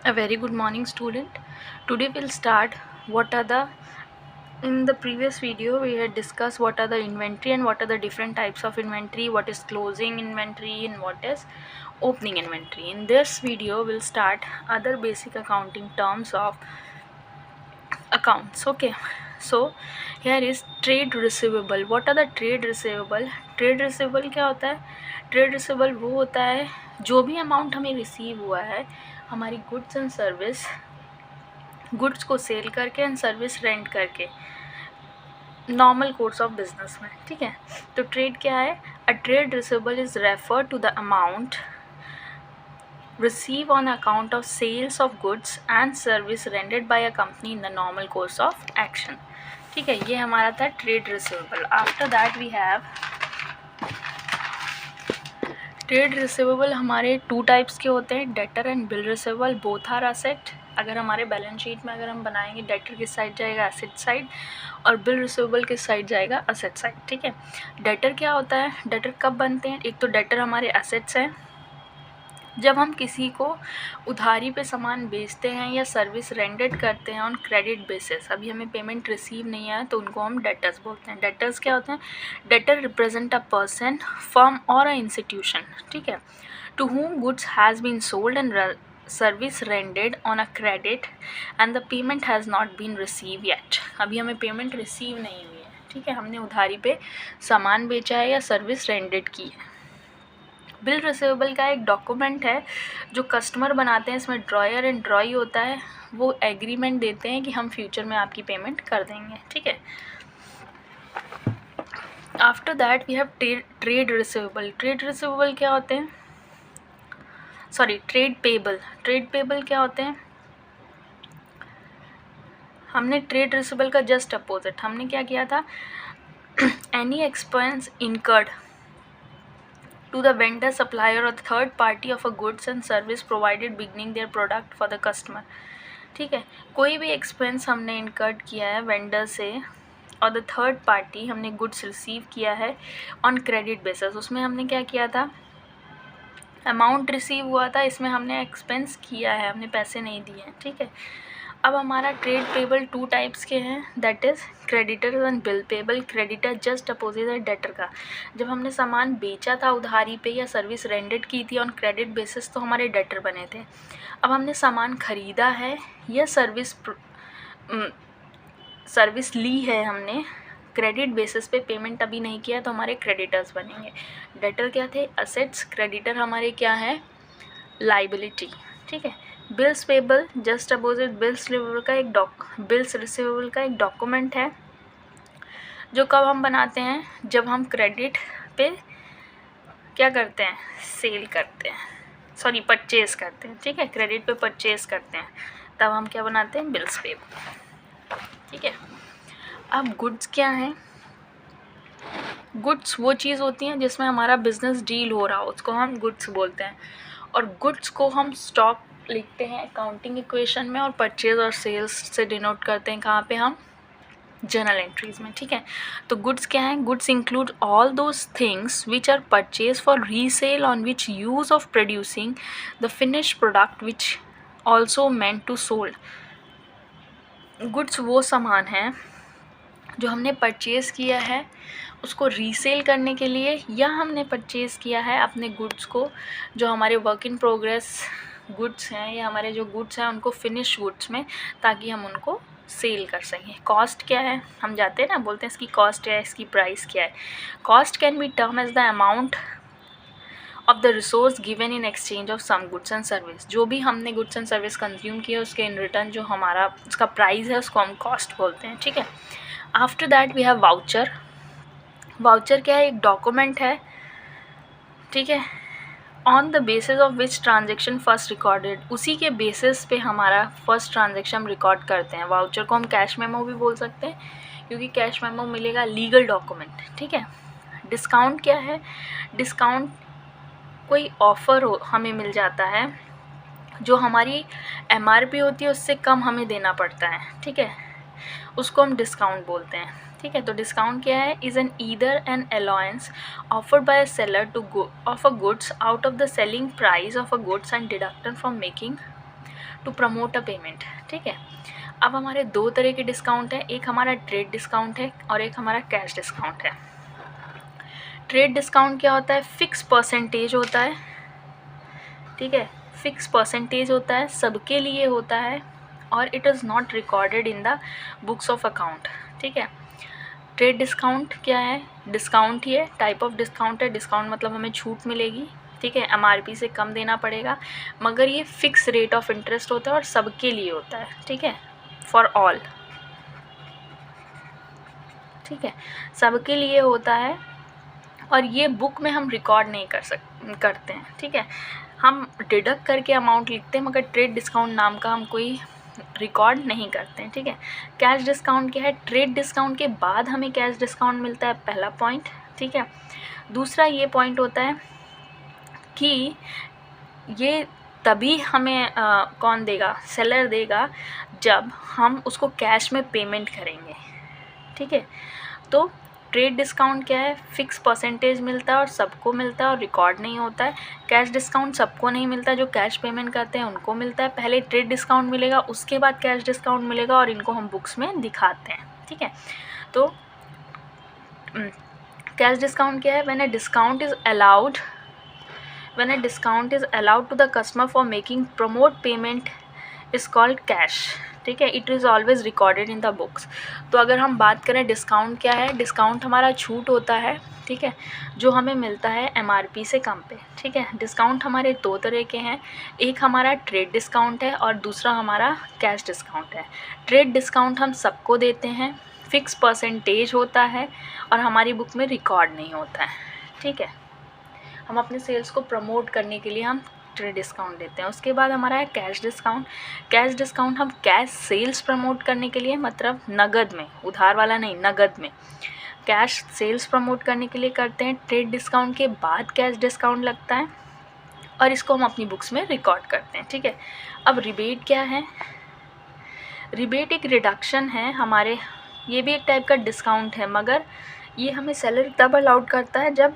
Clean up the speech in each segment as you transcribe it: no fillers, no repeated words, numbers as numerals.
A very good morning, student. Today we'll start what are the in the previous video we had discussed what are the inventory and what are the different types of inventory, what is closing inventory and what is opening inventory. In this video we'll start other basic accounting terms of accounts. Okay, so here is trade receivable. What are the trade receivable? Trade receivable क्या होता है? Trade receivable वो होता है जो भी amount हमें receive हुआ है हमारी गुड्स एंड सर्विस, गुड्स को सेल करके एंड सर्विस रेंट करके, नॉर्मल कोर्स ऑफ बिजनेस में. ठीक है, तो ट्रेड क्या है? A trade receivable is refer to the amount receive on account of sales of goods and service rendered by a company in the normal course of action. ठीक है, ये हमारा था trade receivable. After that we have trade receivable. हमारे two types के होते हैं, debtor and bill receivable. Both are asset. अगर हमारे बैलेंस शीट में अगर हम बनाएंगे, डेटर किस साइड जाएगा? Asset side. और बिल रिसीवेबल किस साइड जाएगा? Asset side. ठीक है, डेटर क्या होता है? डेटर कब बनते हैं? एक तो डेटर हमारे असेट्स हैं, जब हम किसी को उधारी पे सामान बेचते हैं या सर्विस रेंडेड करते हैं ऑन क्रेडिट बेसिस, अभी हमें पेमेंट रिसीव नहीं आया तो उनको हम डेटर्स बोलते हैं. डेटर्स क्या होते हैं? Debtor represent a person, firm और अ इंस्टीट्यूशन. ठीक है, to whom goods has been sold and service rendered on a credit and the payment has not been received yet. अभी हमें पेमेंट रिसीव नहीं हुई है. ठीक है, हमने उधारी पे सामान बेचा है या सर्विस रेंडेड की है. बिल रिसीवेबल का एक डॉक्यूमेंट है जो कस्टमर बनाते हैं, इसमें ड्रॉयर एंड ड्रॉई होता है. वो एग्रीमेंट देते हैं कि हम फ्यूचर में आपकी पेमेंट कर देंगे. ठीक है, after that we have trade receivable. Trade receivable क्या होते हैं? Sorry, trade payable. Trade payable क्या होते हैं? हमने ट्रेड रिसीवेबल का जस्ट अपोजिट हमने क्या किया था? Any expense incurred to the vendor, supplier or third party of a goods and service provided beginning their product for the customer. ठीक है, कोई भी एक्सपेंस हमने इनकर्ड किया है वेंडर से और द थर्ड पार्टी हमने गुड्स रिसीव किया है ऑन क्रेडिट बेसिस, उसमें हमने क्या किया था? अमाउंट रिसीव हुआ था, इसमें हमने एक्सपेंस किया है, हमने पैसे नहीं दिए हैं. ठीक है, अब हमारा ट्रेड पेबल टू टाइप्स के हैं, that is creditor and bill payable. Creditor just opposite है डेटर का. जब हमने सामान बेचा था उधारी पे या सर्विस रेंडेड की थी ऑन क्रेडिट बेसिस तो हमारे डेटर बने थे. अब हमने सामान ख़रीदा है या सर्विस ली है हमने क्रेडिट बेसिस पे, पेमेंट अभी नहीं किया तो हमारे क्रेडिटर्स बनेंगे. डेटर क्या थे? असेट्स. क्रेडिटर हमारे क्या है? लाइबिलिटी. ठीक है, bills payable just opposite bills receivable का एक डॉक्यूमेंट है जो कब हम बनाते हैं? जब हम क्रेडिट पे क्या करते हैं? सेल करते हैं, सॉरी परचेज़ करते हैं. ठीक है, क्रेडिट पे परचेज़ करते हैं तब हम क्या बनाते हैं? Bills payable. ठीक है, अब गुड्स क्या है? गुड्स वो चीज़ होती हैं जिसमें हमारा बिजनेस डील हो रहा हो, उसको हम गुड्स बोलते हैं. और गुड्स को हम स्टॉक लिखते हैं अकाउंटिंग इक्वेशन में और परचेज और सेल्स से डिनोट करते हैं. कहाँ पे? हम जर्नल एंट्रीज में. ठीक है, तो गुड्स क्या है? Goods include all those things which are purchase for resale on which use of producing the finish product which also meant to sold. Goods वो सामान है जो हमने परचेज़ किया है उसको रीसेल करने के लिए, या हमने परचेज़ किया है अपने गुड्स को जो हमारे वर्क इन प्रोग्रेस गुड्स हैं या हमारे जो गुड्स हैं उनको फिनिश गुड्स में, ताकि हम उनको सेल कर सकें. कॉस्ट क्या है? हम जाते हैं ना, बोलते हैं इसकी कॉस्ट है, इसकी प्राइस क्या है. Cost can be term as the amount of the resource given in exchange of some goods and service. जो भी हमने गुड्स एंड सर्विस कंज्यूम किए उसके इन रिटर्न जो हमारा उसका प्राइस है उसको हम कॉस्ट बोलते हैं. ठीक है, after that we have voucher. Voucher क्या है? एक डॉक्यूमेंट है. ठीक है, on the basis of which transaction first recorded, उसी के बेसिस पे हमारा फर्स्ट ट्रांजेक्शन हम रिकॉर्ड करते हैं. वाउचर को हम कैश मेमो भी बोल सकते हैं क्योंकि कैश मेमो मिलेगा लीगल डॉक्यूमेंट. ठीक है, डिस्काउंट क्या है? डिस्काउंट कोई ऑफ़र हो हमें मिल जाता है जो हमारी MRP होती है उससे कम हमें देना पड़ता है. ठीक है, उसको हम डिस्काउंट बोलते हैं. ठीक है, तो डिस्काउंट क्या है? Is an either an allowance offered by a seller to of a goods out of the selling price of a goods and deducted from making to promote a payment, ठीक है। अब हमारे दो तरह के डिस्काउंट है, एक हमारा ट्रेड डिस्काउंट है और एक हमारा कैश डिस्काउंट है। ट्रेड डिस्काउंट क्या होता है, फिक्स परसेंटेज होता है, ठीक है, फिक्स परसेंटेज होता है, सबके लिए होता है और it is not recorded in the books of account, ठीक है। ट्रेड डिस्काउंट क्या है, डिस्काउंट ही है, टाइप ऑफ डिस्काउंट है, डिस्काउंट मतलब हमें छूट मिलेगी, ठीक है, MRP से कम देना पड़ेगा, मगर ये फिक्स रेट ऑफ इंटरेस्ट होता है और सबके लिए होता है, ठीक है, फॉर ऑल, ठीक है, सबके लिए होता है और ये बुक में हम रिकॉर्ड नहीं करते हैं, ठीक है, हम डिडक्ट करके अमाउंट लिखते हैं, मगर ट्रेड डिस्काउंट नाम का हम कोई रिकॉर्ड नहीं करते हैं, ठीक है। कैश डिस्काउंट क्या है, ट्रेड डिस्काउंट के बाद हमें कैश डिस्काउंट मिलता है, पहला पॉइंट, ठीक है। दूसरा ये पॉइंट होता है कि ये तभी हमें कौन देगा, सेलर देगा, जब हम उसको कैश में पेमेंट करेंगे, ठीक है। तो ट्रेड डिस्काउंट क्या है, फिक्स परसेंटेज मिलता है और सबको मिलता है और रिकॉर्ड नहीं होता है। कैश डिस्काउंट सबको नहीं मिलता, जो कैश पेमेंट करते हैं उनको मिलता है, पहले ट्रेड डिस्काउंट मिलेगा उसके बाद कैश डिस्काउंट मिलेगा और इनको हम बुक्स में दिखाते हैं, ठीक है। तो कैश डिस्काउंट क्या है, when a discount is allowed to the customer for making promote payment is called cash, ठीक है, it is always recorded in the books. तो अगर हम बात करें डिस्काउंट क्या है, डिस्काउंट हमारा छूट होता है, ठीक है, जो हमें मिलता है MRP से कम पे, ठीक है। डिस्काउंट हमारे दो तरह के हैं, एक हमारा ट्रेड डिस्काउंट है और दूसरा हमारा कैश डिस्काउंट है। ट्रेड डिस्काउंट हम सबको देते हैं, फिक्स परसेंटेज होता है और हमारी बुक में रिकॉर्ड नहीं होता है, ठीक है। हम अपने सेल्स को प्रमोट करने के लिए हम ट्रेड डिस्काउंट देते हैं। उसके बाद हमारा है कैश डिस्काउंट। कैश डिस्काउंट हम कैश सेल्स प्रमोट करने के लिए, मतलब नगद में, उधार वाला नहीं, नगद में कैश सेल्स प्रमोट करने के लिए करते हैं। ट्रेड डिस्काउंट के बाद कैश डिस्काउंट लगता है और इसको हम अपनी बुक्स में रिकॉर्ड करते हैं, ठीक है। अब रिबेट क्या है, रिबेट एक रिडक्शन है हमारे, ये भी एक टाइप का डिस्काउंट है, मगर ये हमें सेलर तब अलाउड करता है जब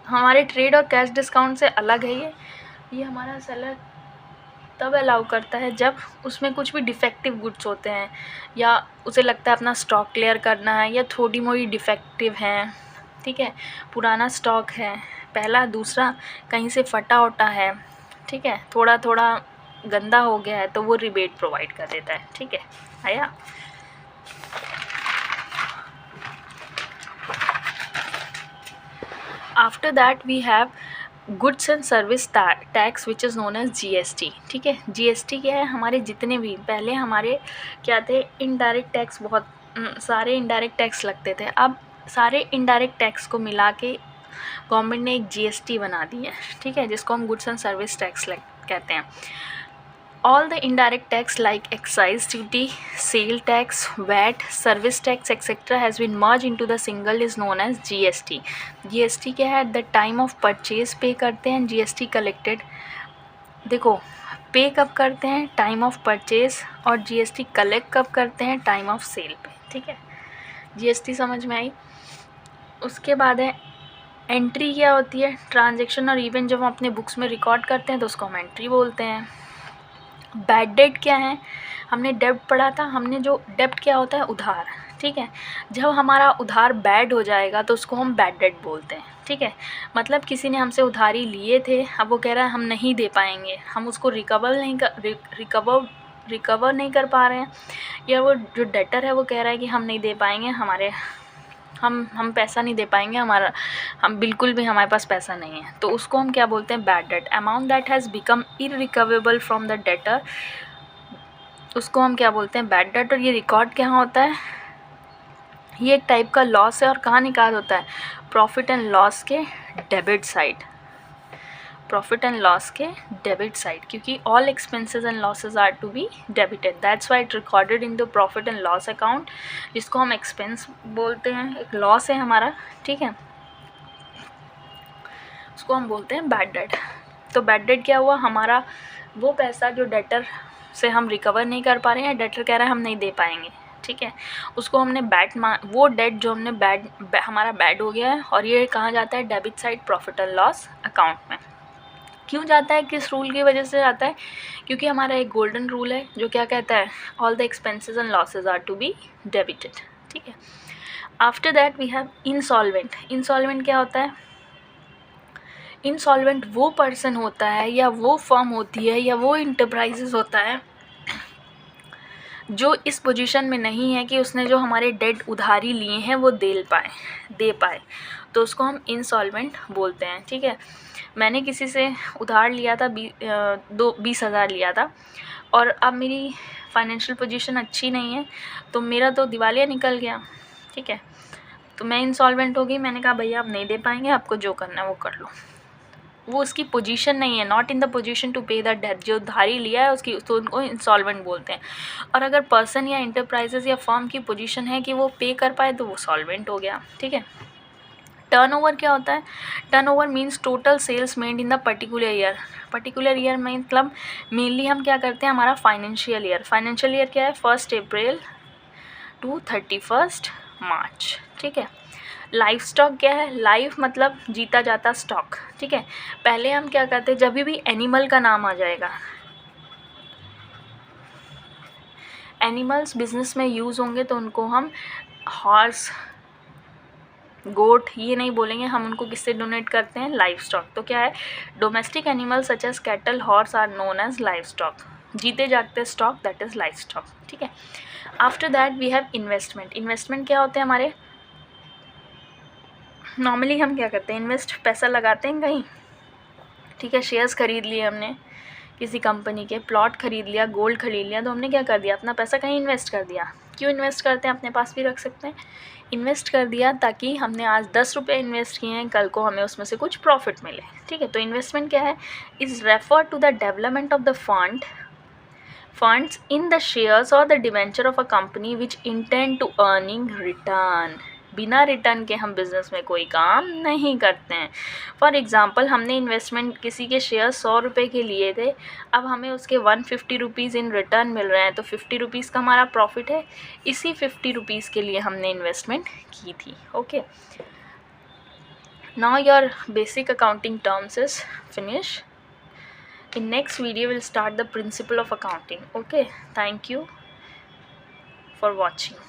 हमारे ट्रेड और कैश डिस्काउंट से अलग है। ये हमारा सेलर तब अलाउ करता है जब उसमें कुछ भी डिफेक्टिव गुड्स होते हैं या उसे लगता है अपना स्टॉक क्लियर करना है या थोड़ी मोड़ी डिफेक्टिव हैं, ठीक है, पुराना स्टॉक है, पहला दूसरा कहीं से फटा उटा है, ठीक है, थोड़ा थोड़ा गंदा हो गया है, तो वो रिबेट प्रोवाइड कर देता है, ठीक है, आया। After that we have goods and service tax which is known as GST, ठीक है। GST क्या है, हमारे जितने भी पहले हमारे क्या थे, इनडायरेक्ट टैक्स, बहुत सारे इनडायरेक्ट टैक्स लगते थे, अब सारे इनडायरेक्ट टैक्स को मिला के गवर्नमेंट ने एक GST बना दी है, ठीक है, जिसको हम गुड्स एंड सर्विस टैक्स कहते हैं। All the indirect tax like excise duty, sale tax, VAT, service tax etc. has been merged into the single is known as GST. GST क्या है, at the time of purchase पे करते हैं, GST collected, देखो पे कब करते हैं, टाइम ऑफ परचेज, और GST कलेक्ट कब करते हैं, टाइम ऑफ सेल पे, ठीक है। GST समझ में आई। उसके बाद है एंट्री, क्या होती है, ट्रांजेक्शन और इवेंट जब हम अपने बुक्स में रिकॉर्ड करते हैं तो उसको हम एंट्री बोलते हैं। बैड डेट क्या है, हमने डेब्ट पढ़ा था, हमने जो डेब्ट क्या होता है, उधार, ठीक है, जब हमारा उधार बैड हो जाएगा तो उसको हम बैड डेट बोलते हैं, ठीक है। मतलब किसी ने हमसे उधारी लिए थे, अब वो कह रहा है हम नहीं दे पाएंगे, हम उसको रिकवर नहीं कर पा रहे हैं, या वो जो डेटर है वो कह रहा है कि हम नहीं दे पाएंगे, हम पैसा नहीं दे पाएंगे, हम बिल्कुल भी हमारे पास पैसा नहीं है, तो उसको हम क्या बोलते हैं, bad debt. Amount that has become irrecoverable from the debtor, उसको हम क्या बोलते हैं, बैड डेट। और ये रिकॉर्ड क्या होता है, ये एक टाइप का लॉस है, और कहाँ निकाल होता है, प्रॉफिट एंड लॉस के debit side, profit and loss के डेबिट साइड, क्योंकि all expenses and losses are to be debited, that's why it recorded in the profit and loss account, जिसको हम एक्सपेंस बोलते हैं, एक लॉस है हमारा, ठीक है, उसको हम बोलते हैं बैड डेट। तो बैड डेट क्या हुआ, हमारा वो पैसा जो डेटर से हम रिकवर नहीं कर पा रहे हैं, डेटर कह रहा है हम नहीं दे पाएंगे, ठीक है, उसको हमने वो डेट जो हमने हमारा बैड हो गया है, और ये कहाँ जाता है, debit side profit and loss account में। क्यों जाता है, किस रूल की वजह से जाता है? क्योंकि हमारा एक गोल्डन रूल है जो क्या कहता है, all the expenses and losses are to be debited, ठीक है। After that we have insolvent. Insolvent क्या होता है? इंसॉल्वेंट वो पर्सन होता है या वो फर्म होती है या वो इंटरप्राइजेस होता है जो इस पोजीशन में नहीं है कि उसने जो हमारे डेट उधारी लिए हैं वो दे पाए, तो उसको हम इंसॉल्वेंट बोलते हैं, ठीक है। मैंने किसी से उधार लिया था 20,000 लिया था और अब मेरी फाइनेंशियल पोजीशन अच्छी नहीं है, तो मेरा तो दिवालिया निकल गया, ठीक है। तो मैं इंसॉल्वेंट हो गई, मैंने कहा भैया आप नहीं दे पाएंगे, आपको जो करना है वो कर लो। वो उसकी पोजीशन नहीं है, not in the position to pay the debt, जो उधारी लिया है उसकी, तो उनको इंसॉल्वेंट बोलते हैं। और अगर पर्सन या इंटरप्राइजेस या फर्म की पोजीशन है कि वो पे कर पाए तो वो सॉल्वेंट हो गया, ठीक है। टर्नओवर क्या होता है? Turnover means total sales made in the particular year. Particular year मतलब मेनली हम क्या करते हैं, हमारा फाइनेंशियल ईयर क्या है, 1 अप्रैल टू 31 मार्च, ठीक है। लाइफ स्टॉक क्या है? लाइफ मतलब जीता जाता स्टॉक, ठीक है। पहले हम क्या करते हैं, जब भी एनिमल का नाम आ जाएगा, एनिमल्स बिजनेस में यूज़ होंगे तो उनको हम हॉर्स, गोट ये नहीं बोलेंगे, हम उनको किससे डोनेट करते हैं, लाइफ स्टॉक। तो क्या है, domestic animals such as cattle, horse are known as life stock, जीते जागते stock, that is life stock, ठीक है। After that we have investment. Investment क्या होते हैं हमारे? नॉर्मली हम क्या करते हैं, इन्वेस्ट पैसा लगाते हैं कहीं, ठीक है। शेयर्स खरीद लिए हमने किसी कंपनी के, प्लॉट खरीद लिया, गोल्ड खरीद लिया, तो हमने क्या कर दिया, अपना पैसा कहीं इन्वेस्ट कर दिया। क्यों इन्वेस्ट करते हैं, अपने पास भी रख सकते हैं। इन्वेस्ट कर दिया ताकि हमने आज 10 रुपये इन्वेस्ट किए हैं, कल को हमें उसमें से कुछ प्रॉफिट मिले, ठीक है। तो इन्वेस्टमेंट क्या है, is refer to the development of the funds in the shares और the debenture of a company which intend to earning return. बिना रिटर्न के हम बिज़नेस में कोई काम नहीं करते हैं। फॉर एग्ज़ाम्पल, हमने इन्वेस्टमेंट किसी के शेयर 100 रुपये के लिए थे, अब हमें उसके 150 रुपीज़ इन रिटर्न मिल रहे हैं, तो 50 रुपीज़ का हमारा प्रॉफिट है। इसी 50 रुपीज़ के लिए हमने इन्वेस्टमेंट की थी, okay. Now your basic accounting terms is finish. In next video we'll start the principle of accounting. Okay, thank you for watching.